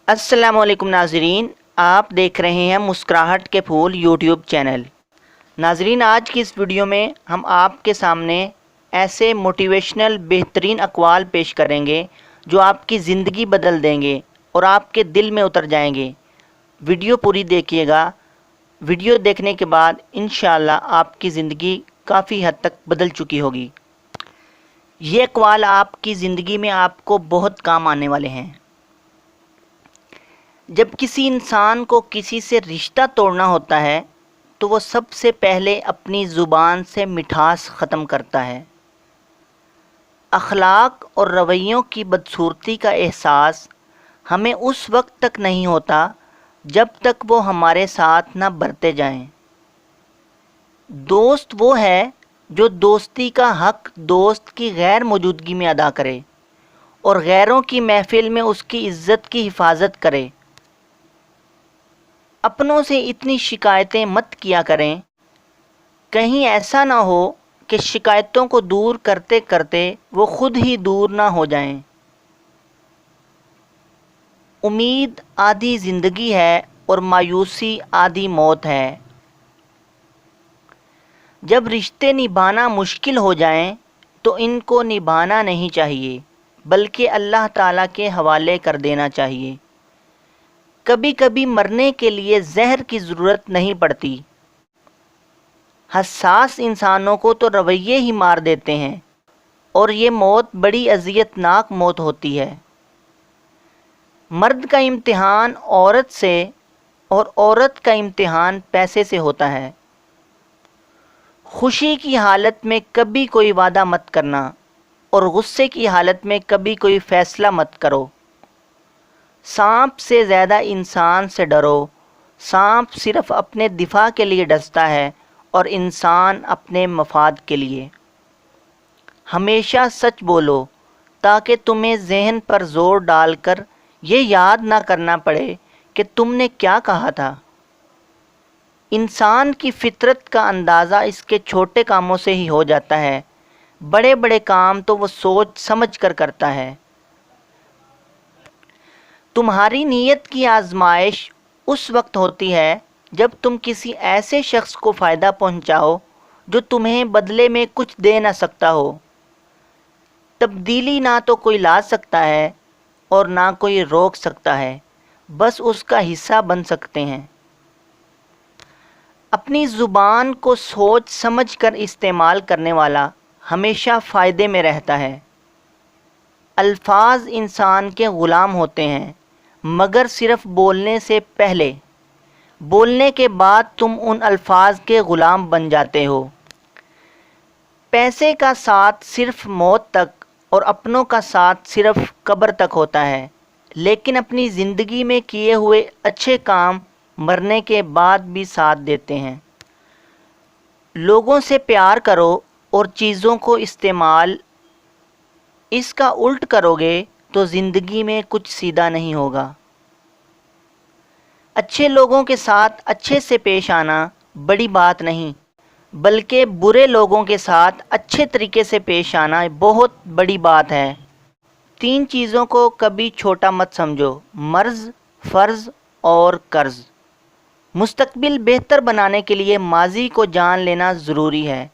अस्सलाम वालेकुम नाजरीन, आप देख रहे हैं मुस्कुराहट के फूल यूट्यूब चैनल। नाजरीन, आज की इस वीडियो में हम आपके सामने ऐसे मोटिवेशनल बेहतरीन अक़वाल पेश करेंगे जो आपकी ज़िंदगी बदल देंगे और आपके दिल में उतर जाएंगे। वीडियो पूरी देखिएगा। वीडियो देखने के बाद इंशाअल्लाह आपकी ज़िंदगी काफ़ी हद तक बदल चुकी होगी। ये अक़वाल आपकी ज़िंदगी में आपको बहुत काम आने वाले हैं। जब किसी इंसान को किसी से रिश्ता तोड़ना होता है तो वो सबसे पहले अपनी ज़ुबान से मिठास ख़त्म करता है। अखलाक और रवैयों की बदसूरती का एहसास हमें उस वक्त तक नहीं होता जब तक वो हमारे साथ ना बरते जाएं। दोस्त वो है जो दोस्ती का हक़ दोस्त की गैर मौजूदगी में अदा करे और गैरों की महफिल में उसकी इज़्ज़त की हिफाजत करे। अपनों से इतनी शिकायतें मत किया करें, कहीं ऐसा ना हो कि शिकायतों को दूर करते करते वो खुद ही दूर ना हो जाएं। उम्मीद आधी ज़िंदगी है और मायूसी आधी मौत है। जब रिश्ते निभाना मुश्किल हो जाएं तो इनको निभाना नहीं चाहिए बल्कि अल्लाह ताला के हवाले कर देना चाहिए। कभी कभी मरने के लिए जहर की ज़रूरत नहीं पड़ती। हसास इंसानों को तो रवैये ही मार देते हैं और ये मौत बड़ी अज़ियतनाक मौत होती है। मर्द का इम्तिहान औरत से और औरत का इम्तिहान पैसे से होता है। खुशी की हालत में कभी कोई वादा मत करना और गुस्से की हालत में कभी कोई फ़ैसला मत करो। सांप से ज़्यादा इंसान से डरो। सांप सिर्फ़ अपने दिफा के लिए डसता है और इंसान अपने मफाद के लिए। हमेशा सच बोलो ताकि तुम्हें जहन पर ज़ोर डालकर ये याद ना करना पड़े कि तुमने क्या कहा था। इंसान की फितरत का अंदाज़ा इसके छोटे कामों से ही हो जाता है। बड़े बड़े काम तो वो सोच समझ कर करता है। तुम्हारी नीयत की आजमाइश उस वक्त होती है जब तुम किसी ऐसे शख्स को फ़ायदा पहुंचाओ जो तुम्हें बदले में कुछ दे ना सकता हो। तब्दीली ना तो कोई ला सकता है और ना कोई रोक सकता है, बस उसका हिस्सा बन सकते हैं। अपनी ज़ुबान को सोच समझ कर इस्तेमाल करने वाला हमेशा फ़ायदे में रहता है। अल्फाज इंसान के ग़ुलाम होते हैं मगर सिर्फ़ बोलने से पहले। बोलने के बाद तुम उन अल्फाज के ग़ुलाम बन जाते हो। पैसे का साथ सिर्फ़ मौत तक और अपनों का साथ सिर्फ़ कब्र तक होता है, लेकिन अपनी ज़िंदगी में किए हुए अच्छे काम मरने के बाद भी साथ देते हैं। लोगों से प्यार करो और चीज़ों को इस्तेमाल इसका उल्ट करोगे तो ज़िंदगी में कुछ सीधा नहीं होगा। अच्छे लोगों के साथ अच्छे से पेश आना बड़ी बात नहीं, बल्कि बुरे लोगों के साथ अच्छे तरीके से पेश आना बहुत बड़ी बात है। 3 चीज़ों को कभी छोटा मत समझो: मर्ज़, फ़र्ज़ और कर्ज़। मुस्तकबिल बेहतर बनाने के लिए माजी को जान लेना ज़रूरी है।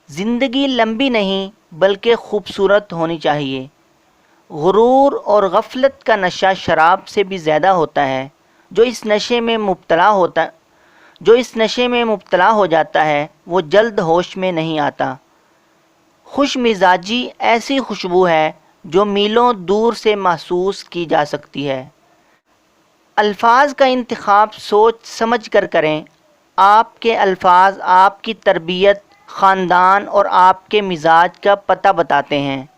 ज़िंदगी लंबी नहीं बल्कि खूबसूरत होनी चाहिए। गुरूर और गफलत का नशा शराब से भी ज़्यादा होता है। जो इस नशे में मुब्तला हो जाता है वो जल्द होश में नहीं आता। खुश मिजाजी ऐसी खुशबू है जो मीलों दूर से महसूस की जा सकती है। अल्फाज का इंतखाब सोच समझ कर करें। आपके अल्फाज आपकी तरबियत, ख़ानदान और आपके मिजाज का पता बताते हैं।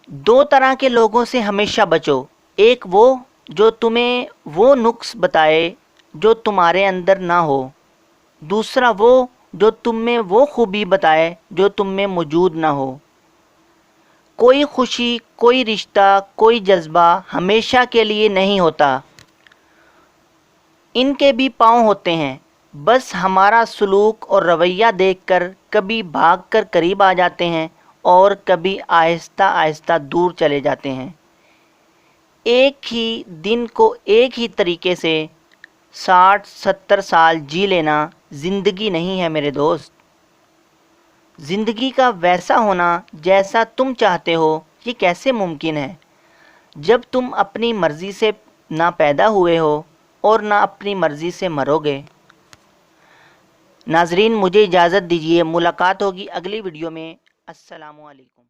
2 तरह के लोगों से हमेशा बचो। एक वो जो तुम्हें वो नुक्स बताए जो तुम्हारे अंदर ना हो। दूसरा वो जो तुम में वो खूबी बताए जो तुम में मौजूद ना हो। कोई खुशी, कोई रिश्ता, कोई जज्बा हमेशा के लिए नहीं होता। इनके भी पाँव होते हैं। बस हमारा सलूक और रवैया देखकर कभी भागकर करीब आ जाते हैं और कभी आहिस्ता आहिस्ता दूर चले जाते हैं। ایک ہی دن کو ایک ہی طریقے سے 60-70 سال جی لینا زندگی نہیں ہے میرے دوست۔ زندگی کا ویسا ہونا جیسا تم چاہتے ہو یہ کیسے ممکن ہے جب تم اپنی مرضی سے نہ پیدا ہوئے ہو اور نہ اپنی مرضی سے مرو گے۔ ناظرین مجھے اجازت دیجیے، ملاقات ہوگی اگلی ویڈیو میں۔ السلام علیکم۔